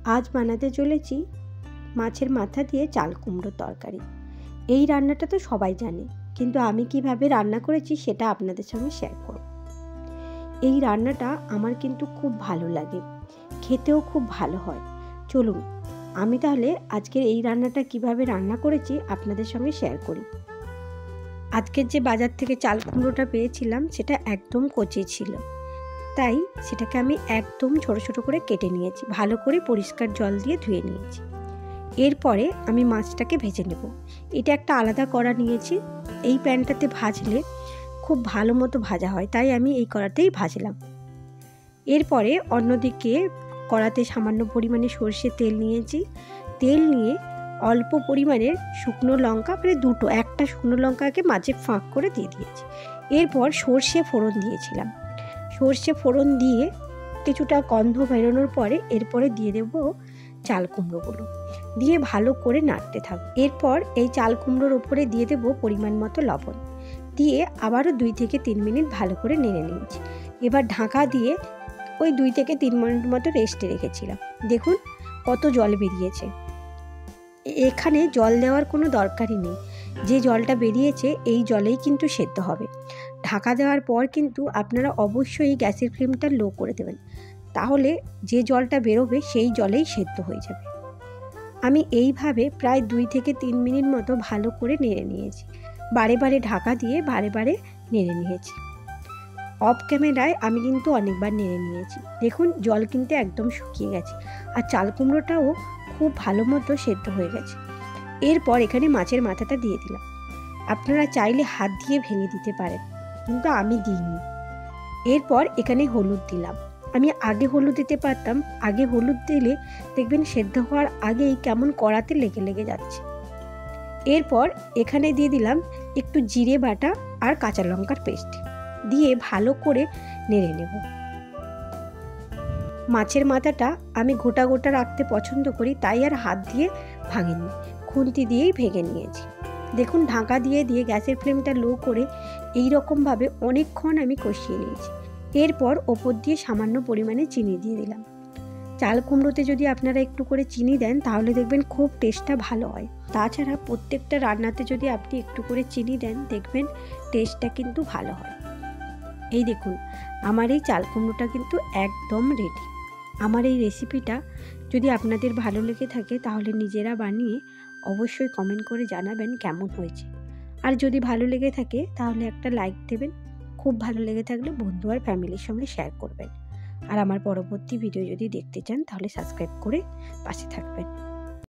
আজ বানাতে চলেছি মাছের মাথা দিয়ে চাল কুমড়োর তরকারি। এই রান্নাটা তো সবাই জানে, কিন্তু আমি কিভাবে রান্না করেছি সেটা আপনাদের সঙ্গে শেয়ার করব। এই রান্নাটা আমার কিন্তু খুব ভালো লাগে, খেতেও খুব ভালো হয়। চলুন আমি তাহলে আজকের এই রান্নাটা কিভাবে রান্না করেছি আপনাদের সঙ্গে শেয়ার করি। আজকের যে বাজার থেকে চাল কুমড়োটা পেয়েছিলাম সেটা একদম কচি ছিল, তাই সেটাকে আমি একদম ছোট ছোট করে কেটে নিয়েছি, ভালো করে পরিষ্কার জল দিয়ে ধুয়ে নিয়েছি। এরপরে আমি মাছটাকে ভেজে নেব। এটা একটা আলাদা কড়া নিয়েছি, এই প্যানটাতে ভাজলে খুব ভালো মতো ভাজা হয়, তাই আমি এই কড়াতেই ভাজলাম। এরপরে অন্যদিকে কড়াতে সামান্য পরিমাণে সর্ষের তেল নিয়েছি। তেল নিয়ে অল্প পরিমাণের শুকনো লঙ্কা, মানে একটা শুকনো লঙ্কাকে মাঝে ফাঁক করে দিয়ে দিয়েছি। এরপর সর্ষে ফোড়ন দিয়েছিলাম। সর্ষে ফোড়ন দিয়ে কিছুটা গন্ধ বেরোনোর পরে এরপরে দিয়ে দেবো চাল কুমড়োগুলো, দিয়ে ভালো করে নাড়তে থাকবো। এরপর এই চাল কুমড়োর ওপরে দিয়ে দেবো পরিমাণ মতো লবণ, দিয়ে আবারও 2 থেকে 3 মিনিট ভালো করে নেড়ে নিয়েছি। এবার ঢাকা দিয়ে ওই 2 থেকে 3 মিনিট মতো রেস্টে রেখেছিলাম। দেখুন কত জল বেরিয়েছে। এখানে জল দেওয়ার কোনো দরকারই নেই, যে জলটা বেরিয়েছে এই জলেই কিন্তু সেদ্ধ হবে। ঢাকা দেওয়ার পর কিন্তু আপনারা অবশ্যই গ্যাসের ফ্লেমটা লো করে দেবেন, তাহলে যে জলটা বেরোবে সেই জলেই সেদ্ধ হয়ে যাবে। আমি এইভাবে প্রায় 2 থেকে 3 মিনিট মতো ভালো করে নেড়ে নিয়েছি। বারে বারে ঢাকা দিয়ে বারে বারে নেড়ে নিয়েছি। অফ ক্যামেরায় আমি কিন্তু অনেকবার নেড়ে নিয়েছি। দেখুন জল কিন্তু একদম শুকিয়ে গেছে, আর চাল কুমড়োটাও খুব ভালো মতো সেদ্ধ হয়ে গেছে। এরপর এখানে মাছের মাথাটা দিয়ে দিলাম। আপনারা চাইলে হাত দিয়ে ভেঙে দিতে পারেন, কিন্তু আমি দিইনি। এরপর এখানে হলুদ দিলাম। আমি আগে হলুদ দিতে পারতাম, আগে হলুদ দিলে দেখবেন সেদ্ধ হওয়ার আগেই কেমন কড়াতে লেগে লেগে যাচ্ছে। এরপর এখানে দিয়ে দিলাম একটু জিরে বাটা আর কাঁচা লঙ্কার পেস্ট, দিয়ে ভালো করে নেড়ে নেব। মাছের মাথাটা আমি গোটা গোটা রাখতে পছন্দ করি, তাই আর হাত দিয়ে ভাঙিনি, খুন্তি দিয়েই ভেঙে নিয়েছি। দেখুন ঢাকা দিয়ে দিয়ে গ্যাসের ফ্লেমটা লো করে এই রকমভাবে অনেকক্ষণ আমি কষিয়ে নিয়েছি। এরপর ওপর দিয়ে সামান্য পরিমাণে চিনি দিয়ে দিলাম। চাল কুমড়োতে যদি আপনারা একটু করে চিনি দেন তাহলে দেখবেন খুব টেস্টটা ভালো হয়। তাছাড়া প্রত্যেকটা রান্নাতে যদি আপনি একটু করে চিনি দেন দেখবেন টেস্টটা কিন্তু ভালো হয়। এই দেখুন আমার এই চাল কুমড়োটা কিন্তু একদম রেডি। আমার এই রেসিপিটা যদি আপনাদের ভালো লেগে থাকে তাহলে নিজেরা বানিয়ে অবশ্যই কমেন্ট করে জানাবেন কেমন হয়েছে। আর যদি ভালো লেগে থাকে তাহলে একটা লাইক দেবেন। খুব ভালো লেগে থাকলে বন্ধু আর ফ্যামিলির সঙ্গে শেয়ার করবেন। আর আমার পরবর্তী ভিডিও যদি দেখতে চান তাহলে সাবস্ক্রাইব করে পাশে থাকবেন।